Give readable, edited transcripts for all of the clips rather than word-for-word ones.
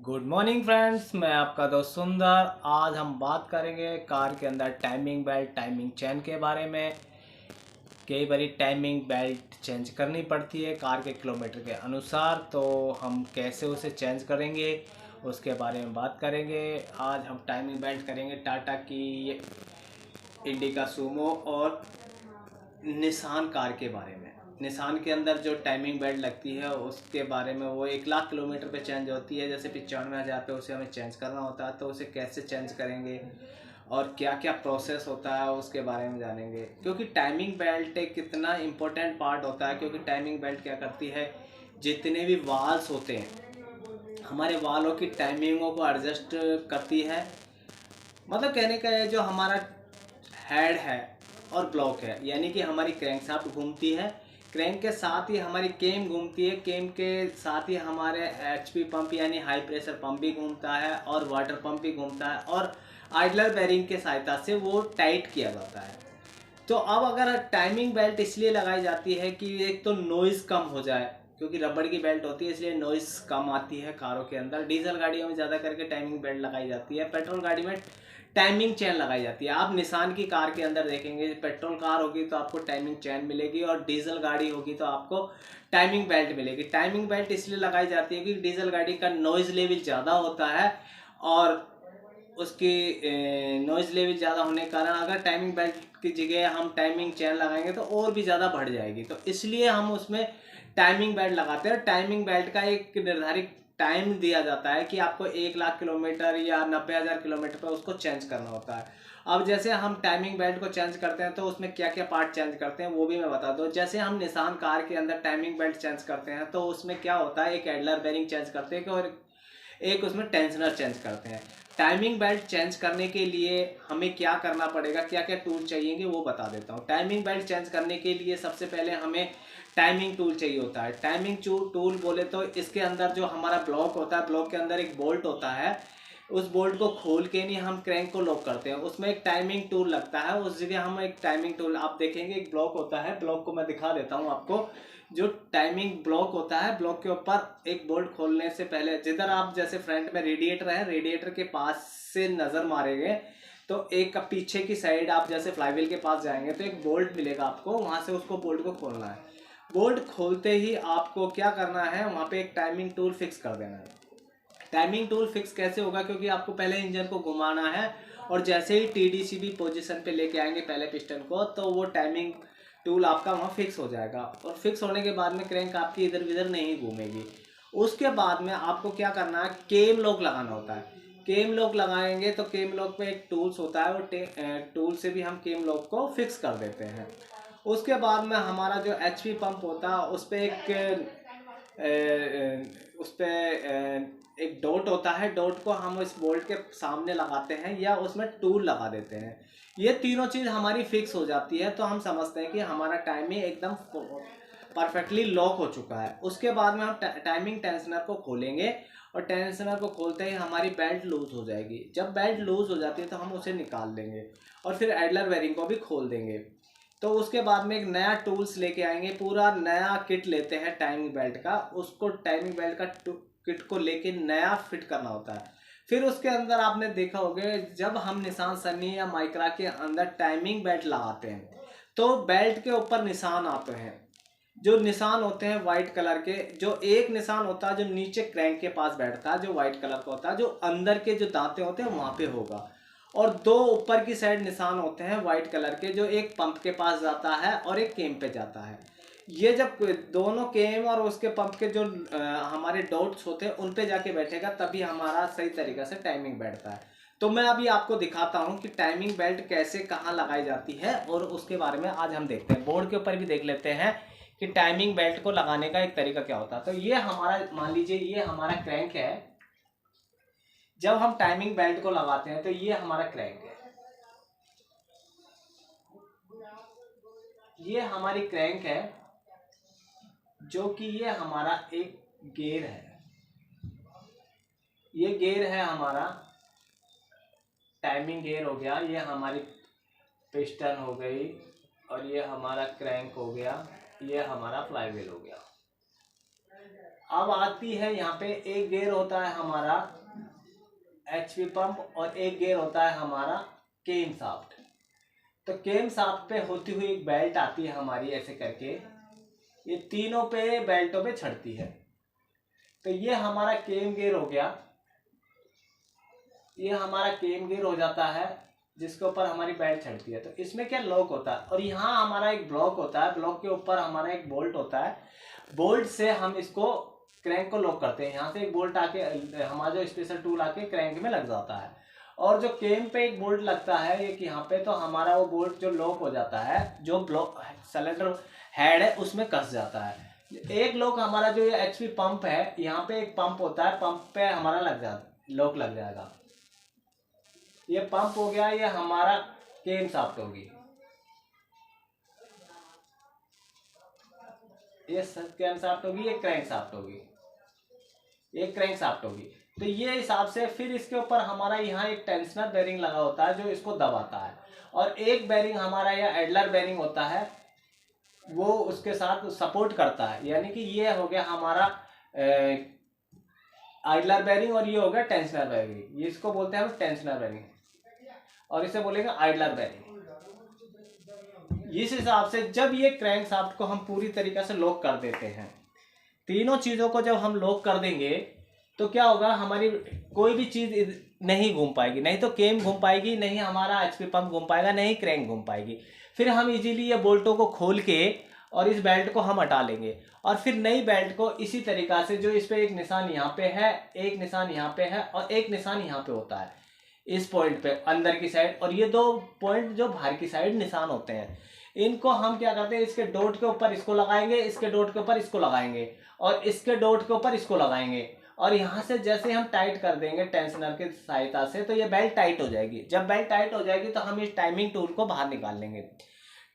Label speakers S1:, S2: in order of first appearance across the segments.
S1: Good morning friends, मैं आपका दोस्त सुंदर। आज हम बात करेंगे कार के अंदर टाइमिंग बेल्ट, टाइमिंग चेन के बारे में। कई बारी टाइमिंग बेल्ट चेंज करनी पड़ती है कार के किलोमीटर के अनुसार, तो हम कैसे उसे चेंज करेंगे उसके बारे में बात करेंगे। आज हम टाइमिंग बेल्ट करेंगे टाटा की इंडिका सूमो और निसान कार के बारे में। निसान के अंदर जो टाइमिंग बेल्ट लगती है उसके बारे में, वो 1 लाख किलोमीटर पे चेंज होती है। जैसे 95,000 पे उसे हमें चेंज करना होता है, तो उसे कैसे चेंज करेंगे और क्या क्या प्रोसेस होता है उसके बारे में जानेंगे। क्योंकि टाइमिंग बेल्ट एक कितना इम्पोर्टेंट पार्ट होता है, क्योंकि टाइमिंग बेल्ट क्या करती है, जितने भी वाल्स होते हैं हमारे वालों की टाइमिंगों को एडजस्ट करती है। मतलब कहने का है, जो हमारा हेड है और ब्लॉक है, यानी कि हमारी क्रैंकशाफ्ट घूमती है, क्रैंक के साथ ही हमारी केम घूमती है, केम के साथ ही हमारे एचपी पंप यानी हाई प्रेशर पंप भी घूमता है और वाटर पंप भी घूमता है, और आइडलर बेरिंग के सहायता से वो टाइट किया जाता है। तो अब अगर टाइमिंग बेल्ट इसलिए लगाई जाती है कि एक तो नॉइज़ कम हो जाए, क्योंकि रबड़ की बेल्ट होती है इसलिए नॉइज़ कम आती है कारों के अंदर। डीजल गाड़ियों में ज़्यादा करके टाइमिंग बेल्ट लगाई जाती है, पेट्रोल गाड़ी में टाइमिंग चेन लगाई जाती है। आप निसान की कार के अंदर देखेंगे, पेट्रोल कार होगी तो आपको टाइमिंग चेन मिलेगी, और डीजल गाड़ी होगी तो आपको टाइमिंग बेल्ट मिलेगी। टाइमिंग बेल्ट इसलिए लगाई जाती है कि डीजल गाड़ी का नॉइज़ लेवल ज़्यादा होता है, और उसकी नॉइज़ लेवल ज़्यादा होने के कारण अगर टाइमिंग बेल्ट की जगह हम टाइमिंग चेन लगाएंगे तो और भी ज़्यादा बढ़ जाएगी। तो इसलिए हम उसमें टाइमिंग बेल्ट लगाते हैं। टाइमिंग बेल्ट का एक निर्धारित टाइम दिया जाता है कि आपको 1 लाख किलोमीटर या 90,000 किलोमीटर पर उसको चेंज करना होता है। अब जैसे हम टाइमिंग बेल्ट को चेंज करते हैं तो उसमें क्या क्या पार्ट चेंज करते हैं वो भी मैं बता दूं। जैसे हम निसान कार के अंदर टाइमिंग बेल्ट चेंज करते हैं तो उसमें क्या होता है, एक एडलर बेरिंग चेंज करते हैं और एक उसमें टेंशनर चेंज करते हैं। टाइमिंग बेल्ट चेंज करने के लिए हमें क्या करना पड़ेगा, क्या क्या टूल चाहिए वो बता देता हूँ। टाइमिंग बेल्ट चेंज करने के लिए सबसे पहले हमें टाइमिंग टूल चाहिए होता है। टाइमिंग टूल बोले तो इसके अंदर जो हमारा ब्लॉक होता है, ब्लॉक के अंदर एक बोल्ट होता है, उस बोल्ट को खोल के नहीं हम क्रैंक को लॉक करते हैं, उसमें एक टाइमिंग टूल लगता है, उस जगह हम एक टाइमिंग टूल, आप देखेंगे एक ब्लॉक होता है, ब्लॉक को मैं दिखा देता हूँ आपको। जो टाइमिंग ब्लॉक होता है, ब्लॉक के ऊपर एक बोल्ट खोलने से पहले जिधर आप जैसे फ्रंट में रेडिएटर है, रेडिएटर के पास से नजर मारेंगे तो एक पीछे की साइड आप जैसे फ्लाईव्हील के पास जाएंगे तो एक बोल्ट मिलेगा आपको, वहां से उसको बोल्ट को खोलना है। बोल्ट खोलते ही आपको क्या करना है, वहां पे एक टाइमिंग टूल फिक्स कर देना है। टाइमिंग टूल फिक्स कैसे होगा, क्योंकि आपको पहले इंजन को घुमाना है, और जैसे ही टीडीसीबी पोजीशन पे लेके आएंगे पहले पिस्टन को, तो वो टाइमिंग टूल आपका वहाँ फिक्स हो जाएगा, और फिक्स होने के बाद में क्रैंक आपकी इधर उधर नहीं घूमेगी। उसके बाद में आपको क्या करना है, केम लॉक लगाना होता है। केम लॉक लगाएंगे तो केम लॉक पे एक टूल्स होता है, और टूल से भी हम केम लॉक को फिक्स कर देते हैं। उसके बाद में हमारा जो एचपी पंप होता है उस पर उस पर एक डॉट होता है, डॉट को हम इस बोल्ट के सामने लगाते हैं या उसमें टूल लगा देते हैं। ये तीनों चीज़ हमारी फिक्स हो जाती है तो हम समझते हैं कि हमारा टाइमिंग एकदम परफेक्टली लॉक हो चुका है। उसके बाद में हम टाइमिंग टेंशनर को खोलेंगे, और टेंशनर को खोलते ही हमारी बेल्ट लूज हो जाएगी। जब बेल्ट लूज हो जाती है तो हम उसे निकाल देंगे, और फिर एडलर बेरिंग को भी खोल देंगे। तो उसके बाद में एक नया टूल्स लेके आएंगे, पूरा नया किट लेते हैं टाइमिंग बेल्ट का, उसको टाइमिंग बेल्ट का किट को लेके नया फिट करना होता है। फिर उसके अंदर आपने देखा होगा, जब हम निसान सन्नी या माइक्रा के अंदर टाइमिंग बेल्ट लगाते हैं तो बेल्ट के ऊपर निशान आते हैं। जो निशान होते हैं वाइट कलर के, जो एक निशान होता है जो नीचे क्रैंक के पास बैठता है जो वाइट कलर का होता है, जो अंदर के जो दांते होते हैं वहां पे होगा, और दो ऊपर की साइड निशान होते हैं वाइट कलर के, जो एक पंप के पास जाता है और एक केम पे जाता है। ये जब दोनों केम और उसके पंप के जो हमारे डॉट्स होते हैं उन पे जाके बैठेगा तभी हमारा सही तरीका से टाइमिंग बैठता है। तो मैं अभी आपको दिखाता हूँ कि टाइमिंग बेल्ट कैसे कहाँ लगाई जाती है, और उसके बारे में आज हम देखते हैं। बोर्ड के ऊपर भी देख लेते हैं कि टाइमिंग बेल्ट को लगाने का एक तरीका क्या होता है। तो ये हमारा, मान लीजिए ये हमारा क्रैंक है। जब हम टाइमिंग बेल्ट को लगाते हैं तो ये हमारा क्रैंक है, ये हमारी क्रैंक है, जो कि ये हमारा एक गेयर है, ये गेयर है हमारा टाइमिंग गेयर हो गया, ये हमारी पिस्टन हो गई, और ये हमारा क्रैंक हो गया, ये हमारा फ्लाईव्हील हो गया। अब आती है यहाँ पे, एक गियर होता है हमारा एचपी पंप और एक गियर होता है हमारा केम शाफ्ट। तो केम शाफ्ट पे होती हुई एक बेल्ट आती है हमारी ऐसे करके, ये तीनों पे बेल्टों पे चढ़ती है। तो ये हमारा केम गियर हो गया, ये हमारा केम गियर हो जाता है जिसके ऊपर हमारी बेल्ट चढ़ती है। तो इसमें क्या लॉक होता है, और यहाँ हमारा एक ब्लॉक होता है, ब्लॉक के ऊपर हमारा एक बोल्ट होता है, बोल्ट से हम इसको क्रैंक को लॉक करते हैं। यहाँ से एक बोल्ट आके हमारा जो स्पेशल टूल आके क्रैंक में लग जाता है, और जो केम पे एक बोल्ट लगता है एक यहाँ पे, तो हमारा वो बोल्ट जो लॉक हो जाता है, जो ब्लॉक सिलेंडर हेड है उसमें कस जाता है। एक लॉक हमारा जो ये एचपी पंप है, यहाँ पे एक पंप होता है, पंप पे हमारा लग जाता लॉक लग जाएगा। ये पंप हो गया, ये हमारा केम शाफ्ट होगी, ये केम शाफ्ट होगी, ये क्रैंक शाफ्ट होगी, ये क्रैंक शाफ्ट होगी। तो ये हिसाब से फिर इसके ऊपर हमारा यहाँ एक टेंशनर बेरिंग लगा होता है जो इसको दबाता है, और एक बेरिंग हमारा यह एडलर बेरिंग होता है, वो उसके साथ सपोर्ट करता है। यानी कि ये हो गया हमारा आइडलर बेरिंग, और ये हो गया टेंशनर बेरिंग। ये इसको बोलते हैं हम टेंशनर बेरिंग, और इसे बोलेंगे आइडलर बेरिंग। इस हिसाब से जब ये क्रैंक शाफ्ट को हम पूरी तरीके से लॉक कर देते हैं, तीनों चीजों को जब हम लॉक कर देंगे, तो क्या होगा, हमारी कोई भी चीज नहीं घूम पाएगी, नहीं तो केम घूम पाएगी, नहीं हमारा एचपी पंप घूम पाएगा, नहीं क्रैंक घूम पाएगी। फिर हम इजीली ये बोल्टों को खोल के और इस बेल्ट को हम हटा लेंगे, और फिर नई बेल्ट को इसी तरीका से, जो इस पे एक निशान यहाँ पे है, एक निशान यहाँ पे है, और एक निशान यहाँ पे होता है इस पॉइंट पे अंदर की साइड, और ये दो पॉइंट जो बाहर की साइड निशान होते हैं, इनको हम क्या करते हैं, इसके डॉट के ऊपर इसको लगाएंगे, इसके डॉट के ऊपर इसको लगाएंगे, और इसके डॉट के ऊपर इसको लगाएंगे, और यहाँ से जैसे हम टाइट कर देंगे टेंशनर की सहायता से, तो ये बेल्ट टाइट हो जाएगी। जब बेल्ट टाइट हो जाएगी तो हम इस टाइमिंग टूल को बाहर निकाल लेंगे।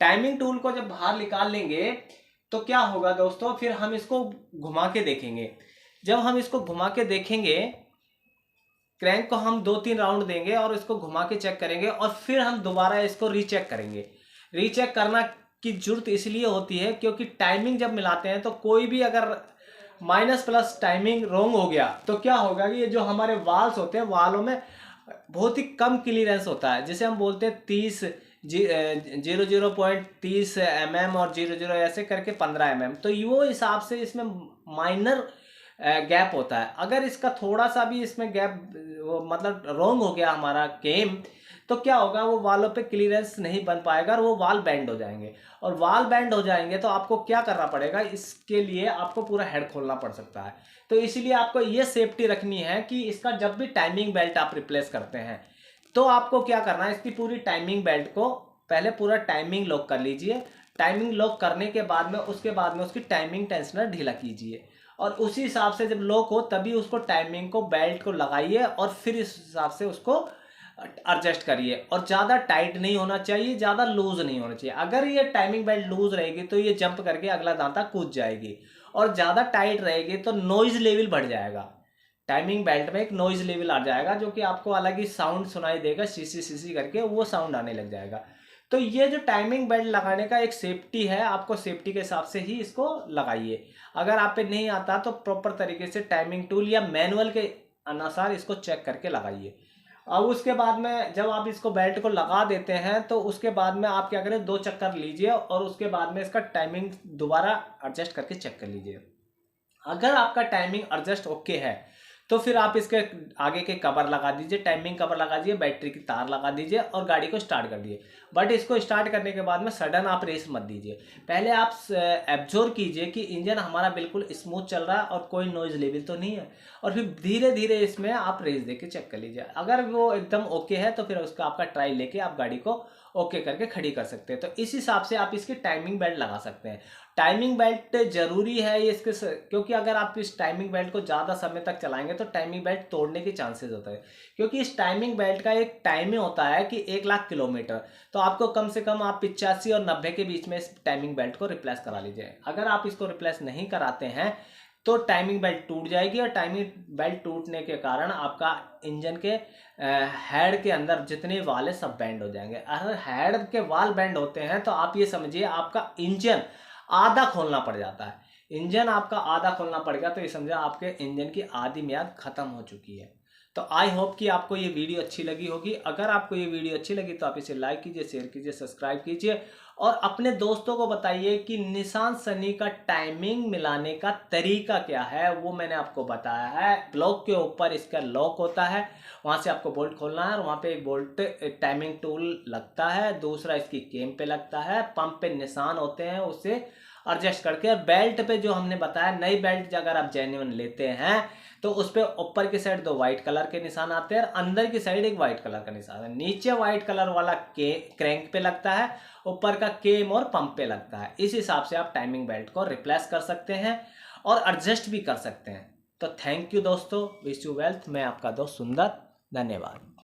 S1: टाइमिंग टूल को जब बाहर निकाल लेंगे तो क्या होगा दोस्तों, फिर हम इसको घुमा के देखेंगे। जब हम इसको घुमा के देखेंगे, क्रैंक को हम 2-3 राउंड देंगे और इसको घुमा के चेक करेंगे, और फिर हम दोबारा इसको रीचेक करेंगे। रीचेक करना की जरूरत इसलिए होती है क्योंकि टाइमिंग जब मिलाते हैं तो कोई भी अगर माइनस प्लस टाइमिंग रॉन्ग हो गया तो क्या होगा कि ये जो हमारे वाल्स होते हैं, वालों में बहुत ही कम क्लियरेंस होता है, जिसे हम बोलते हैं 0.30 mm और 00 ऐसे करके 15 mm। तो वो हिसाब से इसमें माइनर गैप होता है। अगर इसका थोड़ा सा भी इसमें गैप मतलब रॉन्ग हो गया हमारा केम, तो क्या होगा, वो वालों पे क्लियरेंस नहीं बन पाएगा और वो वाल बैंड हो जाएंगे। और वाल बैंड हो जाएंगे तो आपको क्या करना पड़ेगा, इसके लिए आपको पूरा हेड खोलना पड़ सकता है। तो इसीलिए आपको ये सेफ्टी रखनी है कि इसका जब भी टाइमिंग बेल्ट आप रिप्लेस करते हैं तो आपको क्या करना है, इसकी पूरी टाइमिंग बेल्ट को पहले पूरा टाइमिंग लॉक कर लीजिए। टाइमिंग लॉक करने के बाद में उसके बाद में उसकी टाइमिंग टेंशनर ढीला कीजिए, और उसी हिसाब से जब लॉक हो तभी उसको टाइमिंग को बेल्ट को लगाइए, और फिर इस हिसाब से उसको एडजस्ट करिए। और ज़्यादा टाइट नहीं होना चाहिए, ज़्यादा लूज नहीं होना चाहिए। अगर ये टाइमिंग बेल्ट लूज रहेगी तो ये जंप करके अगला दांता कूद जाएगी, और ज़्यादा टाइट रहेगी तो नॉइज लेवल बढ़ जाएगा। टाइमिंग बेल्ट में एक नॉइज लेवल आ जाएगा जो कि आपको अलग ही साउंड सुनाई देगा, सीसी सीसी करके वो साउंड आने लग जाएगा। तो ये जो टाइमिंग बेल्ट लगाने का एक सेफ्टी है, आपको सेफ्टी के हिसाब से ही इसको लगाइए। अगर आप पे नहीं आता तो प्रॉपर तरीके से टाइमिंग टूल या मैनुअल के अनुसार इसको चेक करके लगाइए। अब उसके बाद में जब आप इसको बेल्ट को लगा देते हैं तो उसके बाद में आप क्या करें, 2 चक्कर लीजिए और उसके बाद में इसका टाइमिंग दोबारा एडजस्ट करके चेक कर लीजिए। अगर आपका टाइमिंग एडजस्ट ओके है तो फिर आप इसके आगे के कवर लगा दीजिए, टाइमिंग कवर लगा दीजिए, बैटरी की तार लगा दीजिए और गाड़ी को स्टार्ट कर दीजिए। बट इसको स्टार्ट करने के बाद में सडन आप रेस मत दीजिए। पहले आप एब्जॉर्व कीजिए कि इंजन हमारा बिल्कुल स्मूथ चल रहा है और कोई नॉइज लेवल तो नहीं है, और फिर धीरे धीरे इसमें आप रेस दे के चेक कर लीजिए। अगर वो एकदम ओके है तो फिर उसका आपका ट्रायल लेके आप गाड़ी को ओके करके खड़ी कर सकते हैं। तो इस हिसाब से आप इसकी टाइमिंग बेल्ट लगा सकते हैं। टाइमिंग बेल्ट जरूरी है ये इसके क्योंकि अगर आप इस टाइमिंग बेल्ट को ज़्यादा समय तक चलाएंगे तो टाइमिंग बेल्ट तोड़ने के चांसेस होता है, क्योंकि इस टाइमिंग बेल्ट का एक टाइमिंग होता है कि 1,00,000 किलोमीटर। तो आपको कम से कम आप 85 और 90 के बीच में इस टाइमिंग बेल्ट को रिप्लेस करा लीजिए। अगर आप इसको रिप्लेस नहीं कराते हैं तो टाइमिंग बेल्ट टूट जाएगी, और टाइमिंग बेल्ट टूटने के कारण आपका इंजन के हेड के अंदर जितने वाल है सब बैंड हो जाएंगे। अगर हेड के वाल बैंड होते हैं तो आप ये समझिए आपका इंजन आधा खोलना पड़ जाता है। इंजन आपका आधा खोलना पड़ेगा तो ये समझा आपके इंजन की आधी मियाद खत्म हो चुकी है। तो आई होप कि आपको ये वीडियो अच्छी लगी होगी। अगर आपको ये वीडियो अच्छी लगी तो आप इसे लाइक कीजिए, शेयर कीजिए, सब्सक्राइब कीजिए और अपने दोस्तों को बताइए कि निसान सनी का टाइमिंग मिलाने का तरीका क्या है, वो मैंने आपको बताया है। ब्लॉक के ऊपर इसका लॉक होता है, वहाँ से आपको बोल्ट खोलना है और वहाँ पे एक बोल्ट टाइमिंग टूल लगता है, दूसरा इसकी केम पे लगता है, पंप पे निशान होते हैं, उससे एडजस्ट करके। बेल्ट पे जो हमने बताया, नई बेल्ट अगर आप जेन्युइन लेते हैं तो उस पे ऊपर की साइड 2 वाइट कलर के निशान आते हैं और अंदर की साइड एक वाइट कलर का निशान है। नीचे वाइट कलर वाला क्रैंक पे लगता है, ऊपर का केम और पंप पे लगता है। इस हिसाब से आप टाइमिंग बेल्ट को रिप्लेस कर सकते हैं और एडजस्ट भी कर सकते हैं। तो थैंक यू दोस्तों, विश यू वेल्थ। मैं आपका दोस्त सुंदर, धन्यवाद।